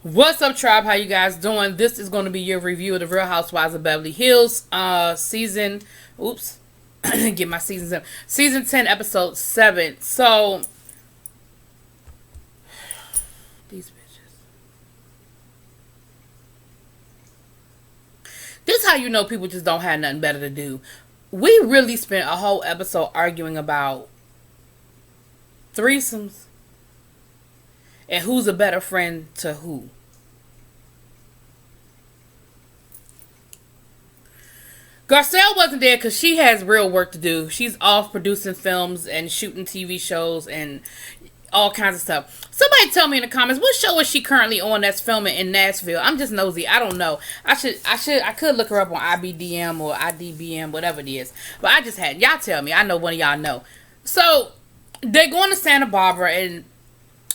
What's up, tribe? How you guys doing? This is going to be your review of the Real Housewives of Beverly Hills, season. Oops, I didn't get my season 7. Season 10, episode 7. So these bitches. This is how you know people just don't have nothing better to do. We really spent a whole episode arguing about threesomes and who's a better friend to who. Garcelle wasn't there because she has real work to do. She's off producing films and shooting TV shows and all kinds of stuff. Somebody tell me in the comments, what show is she currently on that's filming in Nashville? I'm just nosy. I don't know. I could look her up on IBDM or IDBM, whatever it is. But I just had. Y'all tell me. I know one of y'all know. So they're going to Santa Barbara, and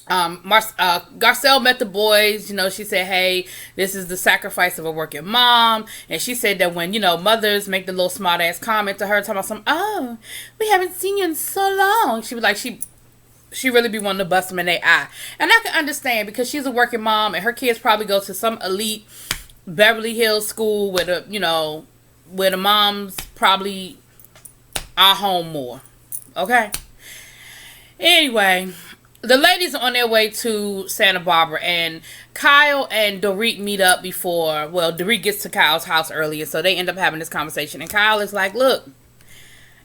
Garcelle met the boys. You know, she said, hey, this is the sacrifice of a working mom. And she said that when, mothers make the little smart ass comment to her, talking about some, oh, we haven't seen you in so long. She was like, she really be wanting to bust them in their eye. And I can understand because she's a working mom and her kids probably go to some elite Beverly Hills school where the moms probably are home more. Okay? Anyway, the ladies are on their way to Santa Barbara, and Kyle and Dorit meet up before, Dorit gets to Kyle's house earlier, so they end up having this conversation, and Kyle is like, look,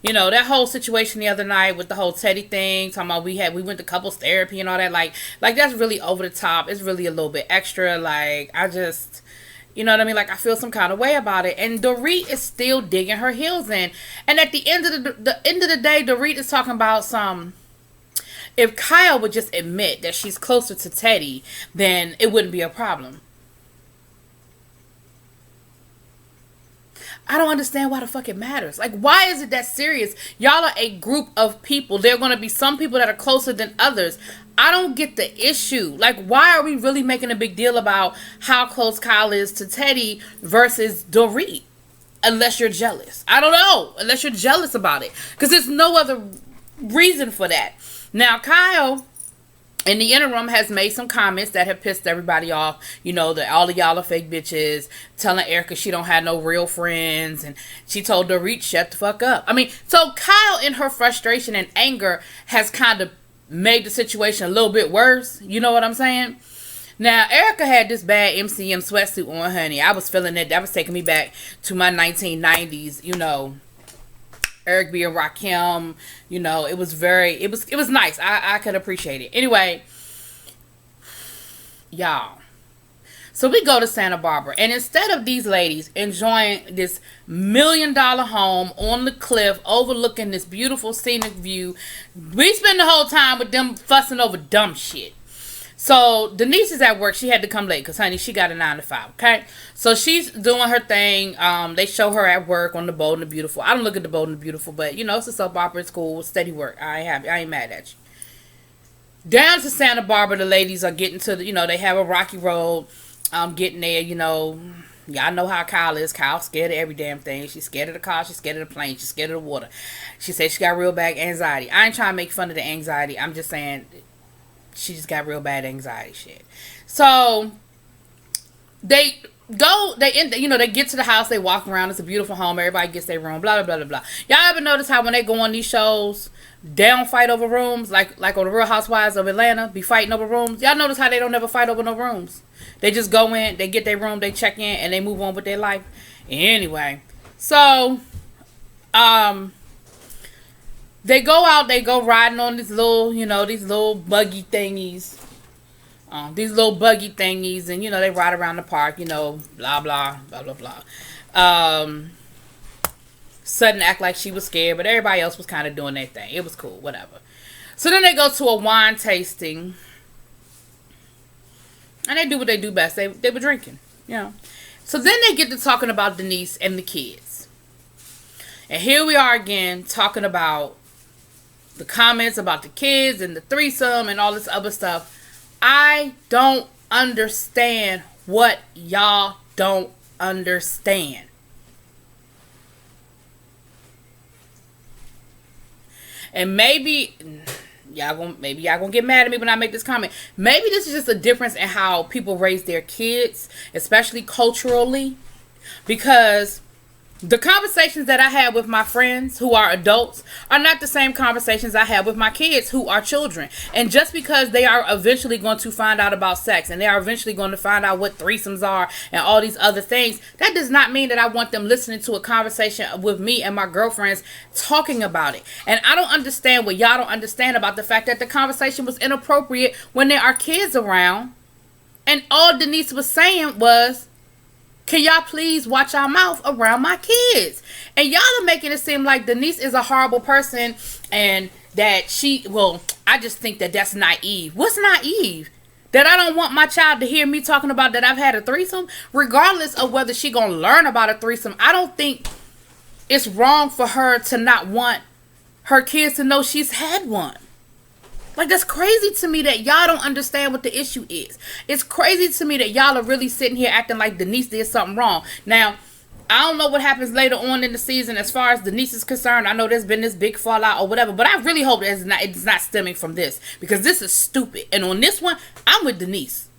that whole situation the other night with the whole Teddy thing, talking about we went to couples therapy and all that, like that's really over the top. It's really a little bit extra. Like, I just, you know what I mean? Like, I feel some kind of way about it. And Dorit is still digging her heels in. And at the end of the day, Dorit is talking about if Kyle would just admit that she's closer to Teddy, then it wouldn't be a problem. I don't understand why the fuck it matters. Like, why is it that serious? Y'all are a group of people. There are going to be some people that are closer than others. I don't get the issue. Like, why are we really making a big deal about how close Kyle is to Teddy versus Dorit? Unless you're jealous. I don't know. Unless you're jealous about it. Because there's no other reason for that. Now, Kyle, in the interim, has made some comments that have pissed everybody off. That all of y'all are fake bitches. Telling Erica she don't have no real friends. And she told Dorit, shut the fuck up. So Kyle, in her frustration and anger, has kind of made the situation a little bit worse. You know what I'm saying? Now, Erica had this bad MCM sweatsuit on, honey. I was feeling it. That was taking me back to my 1990s, Eric B and Rakim, it was nice. I could appreciate it. Anyway, y'all. So we go to Santa Barbara, and instead of these ladies enjoying this $1 million home on the cliff overlooking this beautiful scenic view, we spend the whole time with them fussing over dumb shit. So Denise is at work. She had to come late because, honey, she got a 9 to 5. Okay, so she's doing her thing. They show her at work on the Bold and the Beautiful. I don't look at the Bold and the Beautiful, but it's a soap opera. It's cool. It's steady work. I ain't mad at you. Down to Santa Barbara, the ladies are getting to the. They have a rocky road. Getting there. Y'all know how Kyle is. Kyle's scared of every damn thing. She's scared of the car. She's scared of the plane. She's scared of the water. She said she got real bad anxiety. I ain't trying to make fun of the anxiety. I'm just saying. She just got real bad anxiety shit. So they get to the house, they walk around, it's a beautiful home, everybody gets their room, blah, blah, blah, blah, blah. Y'all ever notice how when they go on these shows, they don't fight over rooms, like on the Real Housewives of Atlanta, be fighting over rooms? Y'all notice how they don't ever fight over no rooms? They just go in, they get their room, they check in, and they move on with their life. Anyway, so, they go out, they go riding on these little buggy thingies. And, they ride around the park, blah, blah, blah, blah, blah. Sudden act like she was scared, but everybody else was kind of doing their thing. It was cool, whatever. So then they go to a wine tasting. And they do what they do best. They were drinking, So then they get to talking about Denise and the kids. And here we are again talking about the comments about the kids and the threesome and all this other stuff. I don't understand what y'all don't understand. And maybe maybe y'all gonna get mad at me when I make this comment. Maybe this is just a difference in how people raise their kids, especially culturally, because the conversations that I have with my friends who are adults are not the same conversations I have with my kids who are children. And just because they are eventually going to find out about sex, and they are eventually going to find out what threesomes are and all these other things, that does not mean that I want them listening to a conversation with me and my girlfriends talking about it. And I don't understand what y'all don't understand about the fact that the conversation was inappropriate when there are kids around. And all Denise was saying was, can y'all please watch our mouth around my kids? And y'all are making it seem like Denise is a horrible person and that I just think that that's naive. What's naive? That I don't want my child to hear me talking about that I've had a threesome? Regardless of whether she gonna learn about a threesome, I don't think it's wrong for her to not want her kids to know she's had one. Like, that's crazy to me that y'all don't understand what the issue is. It's crazy to me that y'all are really sitting here acting like Denise did something wrong. Now, I don't know what happens later on in the season as far as Denise is concerned. I know there's been this big fallout or whatever, but I really hope that it's not stemming from this, because this is stupid. And on this one, I'm with Denise.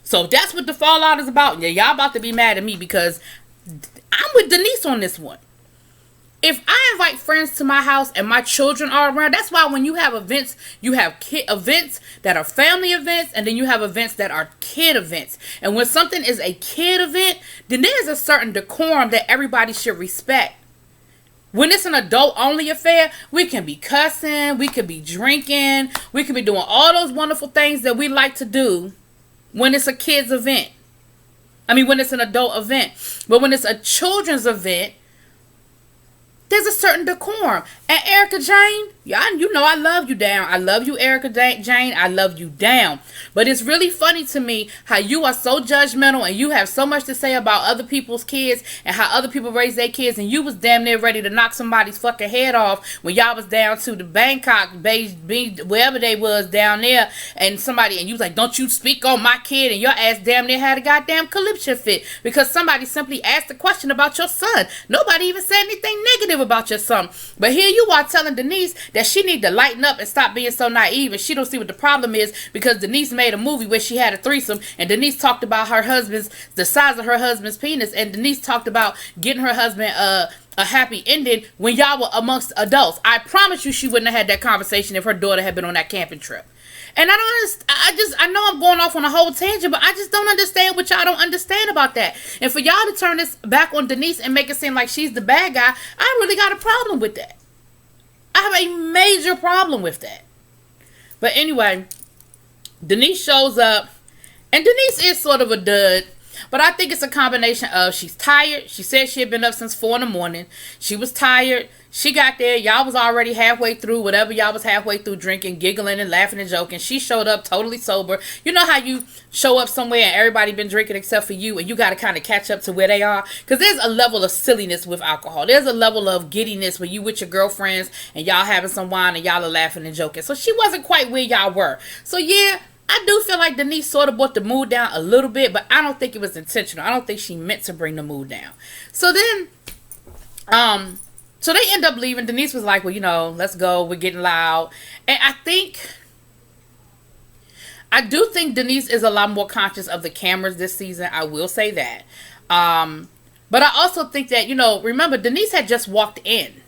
So if that's what the fallout is about, yeah, y'all about to be mad at me because I'm with Denise on this one. If I invite friends to my house and my children are around, that's why when you have events, you have events that are family events, and then you have events that are kid events. And when something is a kid event, then there's a certain decorum that everybody should respect. When it's an adult-only affair, we can be cussing, we can be drinking, we can be doing all those wonderful things that we like to do when it's a kid's event. When it's an adult event. But when it's a children's event, there's a certain decorum. And Erica Jane, you know I love you down. I love you, Erica Jane. I love you down. But it's really funny to me how you are so judgmental and you have so much to say about other people's kids and how other people raise their kids, and you was damn near ready to knock somebody's fucking head off when y'all was down to the Bangkok, wherever they was down there, and you was like, don't you speak on my kid, and your ass damn near had a goddamn calypso fit because somebody simply asked a question about your son. Nobody even said anything negative about your son. But here you are telling Denise that she need to lighten up and stop being so naive, and she don't see what the problem is because Denise made a movie where she had a threesome, and Denise talked about the size of her husband's penis, and Denise talked about getting her husband a happy ending when y'all were amongst adults. I promise you she wouldn't have had that conversation if her daughter had been on that camping trip. And I know I'm going off on a whole tangent, but I just don't understand what y'all don't understand about that. And for y'all to turn this back on Denise and make it seem like she's the bad guy, I really got a problem with that. I have a major problem with that. But anyway, Denise shows up, and Denise is sort of a dud. But I think it's a combination of she's tired. She said she had been up since 4 in the morning. She was tired. She got there. Y'all was already halfway through whatever y'all was halfway through drinking, giggling and laughing and joking. She showed up totally sober. You know how you show up somewhere and everybody been drinking except for you, and you got to kind of catch up to where they are? Because there's a level of silliness with alcohol. There's a level of giddiness when you with your girlfriends and y'all having some wine and y'all are laughing and joking. So she wasn't quite where y'all were. So yeah, I do feel like Denise sort of brought the mood down a little bit, but I don't think it was intentional. I don't think she meant to bring the mood down. So then, so they end up leaving. Denise was like, well, let's go. We're getting loud. And I do think Denise is a lot more conscious of the cameras this season. I will say that. But I also think that, remember, Denise had just walked in.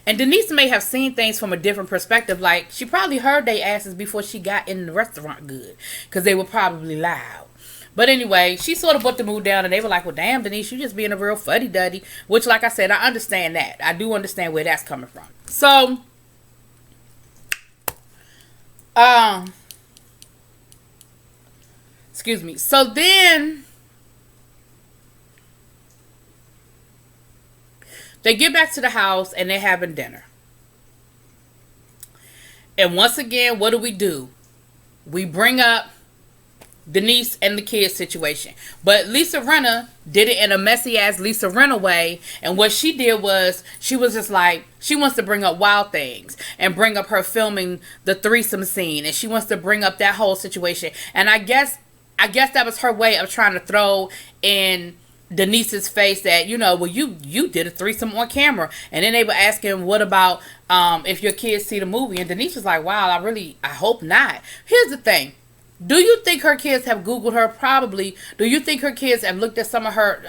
And Denise may have seen things from a different perspective. Like, she probably heard they asses before she got in the restaurant good, because they were probably loud. But anyway, she sort of put the mood down, and they were like, well, damn, Denise, you just being a real fuddy-duddy. Which, like I said, I understand that. I do understand where that's coming from. So, excuse me. So then they get back to the house and they're having dinner. And once again, what do? We bring up Denise and the kids situation. But Lisa Rinna did it in a messy ass Lisa Rinna way. And what she did was, she was just like, she wants to bring up Wild Things and bring up her filming the threesome scene. And she wants to bring up that whole situation. And I guess that was her way of trying to throw in Denise's face that, well, you did a threesome on camera. And then they were asking, what about if your kids see the movie? And Denise was like, wow, I hope not. Here's the thing. Do you think her kids have Googled her? Probably. Do you think her kids have looked at some of her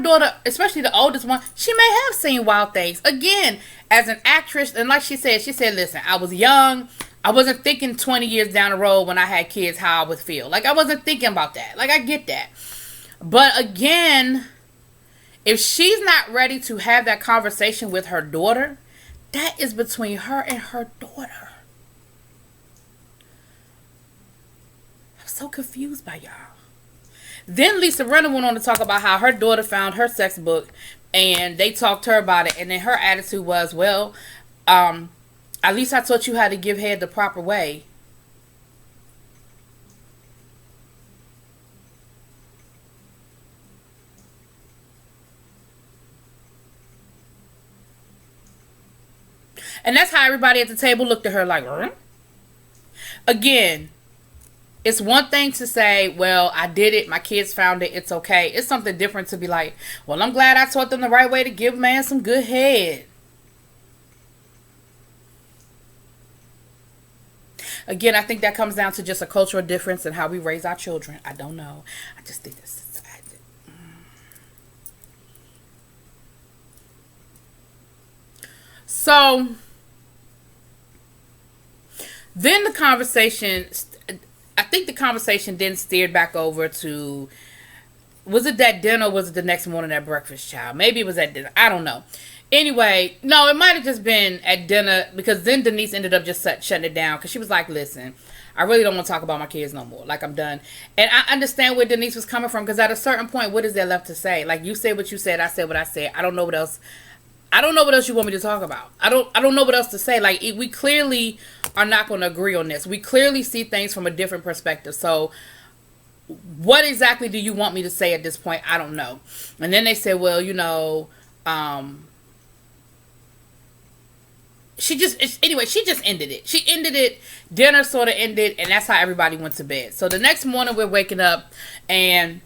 daughter, especially the oldest one? She may have seen Wild Things. Again, as an actress, and like she said, listen, I was young. I wasn't thinking 20 years down the road when I had kids how I would feel. Like, I wasn't thinking about that. Like, I get that. But again, if she's not ready to have that conversation with her daughter, that is between her and her daughter. I'm so confused by y'all. Then Lisa Rinna went on to talk about how her daughter found her sex book and they talked to her about it. And then her attitude was, well, at least I taught you how to give head the proper way. And that's how everybody at the table looked at her like, Again, it's one thing to say, well, I did it, my kids found it, it's okay. It's something different to be like, well, I'm glad I taught them the right way to give man some good head. Again, I think that comes down to just a cultural difference in how we raise our children. I don't know. I just think this is... So... Then the conversation, I think the conversation then steered back over to, was it that dinner or was it the next morning at breakfast, child? Maybe it was at dinner. I don't know. Anyway, no, it might have just been at dinner because then Denise ended up just shutting it down because she was like, listen, I really don't want to talk about my kids no more. Like, I'm done. And I understand where Denise was coming from because at a certain point, what is there left to say? Like, you said what you said, I said what I said. I don't know what else you want me to talk about. I don't know what else to say. Like, we clearly are not going to agree on this. We clearly see things from a different perspective. So what exactly do you want me to say at this point? I don't know. And then they said, well, she just ended it. She ended it. Dinner sort of ended, and that's how everybody went to bed. So the next morning we're waking up and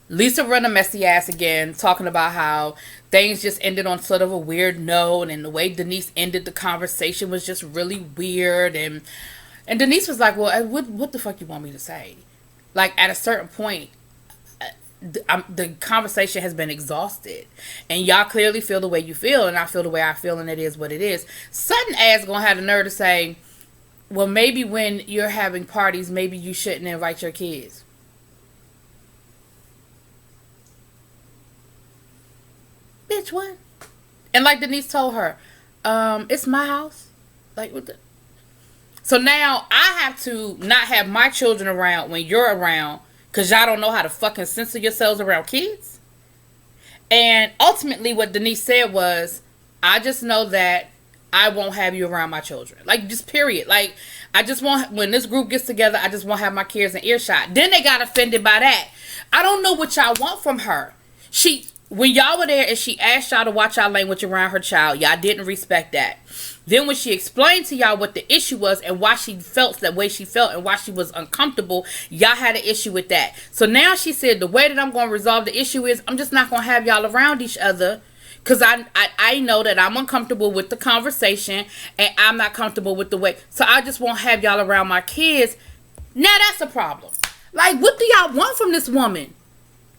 Lisa run a messy ass again, talking about how things just ended on sort of a weird note, and the way Denise ended the conversation was just really weird. And Denise was like, well, what the fuck you want me to say? Like, at a certain point, the conversation has been exhausted, and y'all clearly feel the way you feel, and I feel the way I feel, and it is what it is. Sudden ass gonna have the nerve to say, well, maybe when you're having parties, maybe you shouldn't invite your kids. Bitch, what? And like Denise told her, it's my house. Like, what the... So now I have to not have my children around when you're around because y'all don't know how to fucking censor yourselves around kids. And ultimately what Denise said was, I just know that I won't have you around my children. Like, just period. Like, I just want, when this group gets together, I just won't have my kids in earshot. Then they got offended by that. I don't know what y'all want from her. When y'all were there and she asked y'all to watch y'all language around her child, y'all didn't respect that. Then when she explained to y'all what the issue was and why she felt that way she felt and why she was uncomfortable, y'all had an issue with that. So now she said, the way that I'm going to resolve the issue is I'm just not going to have y'all around each other because I know that I'm uncomfortable with the conversation and I'm not comfortable with the way. So I just won't have y'all around my kids. Now that's a problem. Like, what do y'all want from this woman?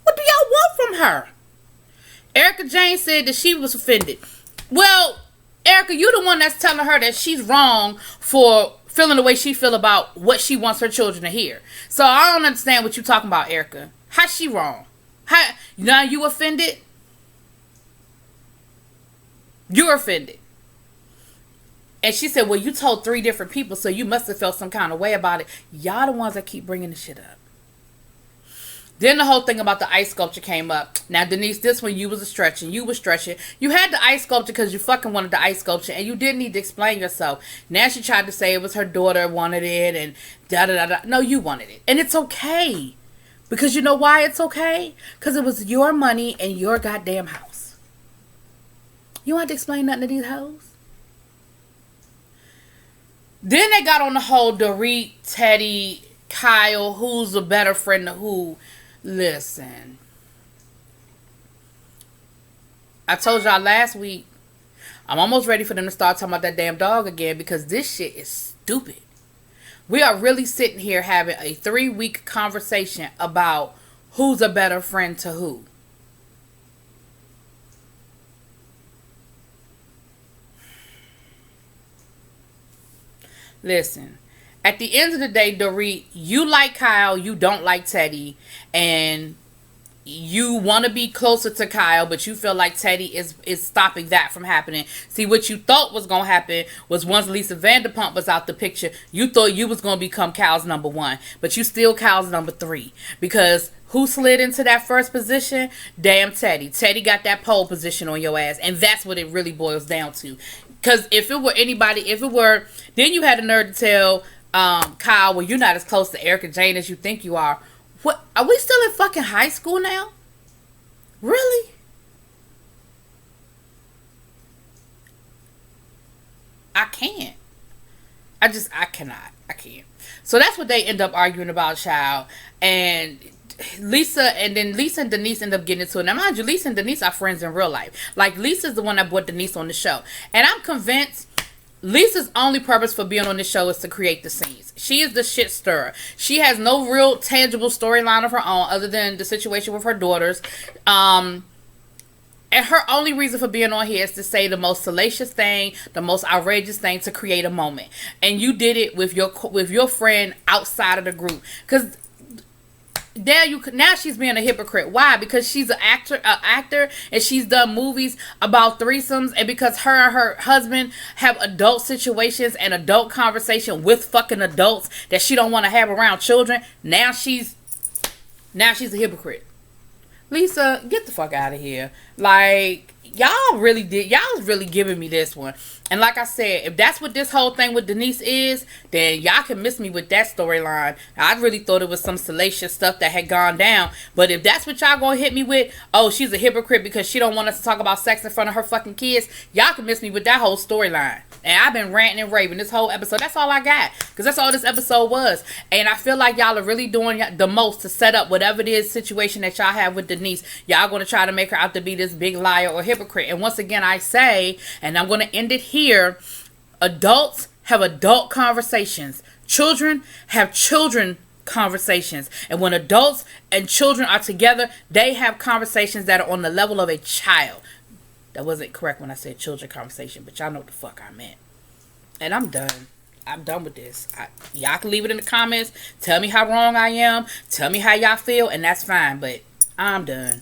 What do y'all want from her? Erica Jane said that she was offended. Well, Erica, you the one that's telling her that she's wrong for feeling the way she feel about what she wants her children to hear. So I don't understand what you're talking about, Erica. How's she wrong? Now you offended? You're offended. And she said, well, you told 3 different people, so you must have felt some kind of way about it. Y'all the ones that keep bringing the shit up. Then the whole thing about the ice sculpture came up. Now, Denise, this one, you was stretching. You was stretching. You had the ice sculpture because you fucking wanted the ice sculpture, and you didn't need to explain yourself. Now she tried to say it was her daughter wanted it, and da-da-da-da. No, you wanted it. And it's okay. Because you know why it's okay? Because it was your money and your goddamn house. You want to explain nothing to these hoes? Then they got on the whole Dorit, Teddy, Kyle, who's a better friend to who. Listen, I told y'all last week, I'm almost ready for them to start talking about that damn dog again because this shit is stupid. We are really sitting here having a 3-week conversation about who's a better friend to who. Listen, at the end of the day, Dorit, you like Kyle, you don't like Teddy, and you want to be closer to Kyle, but you feel like Teddy is stopping that from happening. See, what you thought was going to happen was once Lisa Vanderpump was out the picture, you thought you was going to become Kyle's number 1, but you still Kyle's number 3. Because who slid into that first position? Damn Teddy. Teddy got that pole position on your ass, and that's what it really boils down to. Because if it were anybody, then you had the nerve to tell Kyle, well, you're not as close to Erica Jane as you think you are. What? Are we still in fucking high school now? Really? I can't. I cannot. I can't. So that's what they end up arguing about, child. And Lisa and Denise end up getting into it. Now, mind you, Lisa and Denise are friends in real life. Like, Lisa's the one that brought Denise on the show. And I'm convinced Lisa's only purpose for being on this show is to create the scenes. She is the shit stirrer. She has no real tangible storyline of her own other than the situation with her daughters. And her only reason for being on here is to say the most salacious thing, the most outrageous thing to create a moment. And you did it with your friend outside of the group. Because now she's being a hypocrite. Why? Because she's an actor, and she's done movies about threesomes, and because her and her husband have adult situations and adult conversation with fucking adults that she don't want to have around children. Now she's a hypocrite. Lisa, get the fuck out of here. Like, y'all was really giving me this one. And like I said, if that's what this whole thing with Denise is, then y'all can miss me with that storyline. I really thought it was some salacious stuff that had gone down. But if that's what y'all gonna hit me with, oh, she's a hypocrite because she don't want us to talk about sex in front of her fucking kids, y'all can miss me with that whole storyline. And I've been ranting and raving this whole episode. That's all I got. Because that's all this episode was. And I feel like y'all are really doing the most to set up whatever it is situation that y'all have with Denise. Y'all going to try to make her out to be this big liar or hypocrite. And once again, I say, and I'm going to end it here, adults have adult conversations. Children have children conversations. And when adults and children are together, they have conversations that are on the level of a child. That wasn't correct when I said children conversation, but y'all know what the fuck I meant. And I'm done. I'm done with this. Y'all can leave it in the comments. Tell me how wrong I am. Tell me how y'all feel, and that's fine. But I'm done.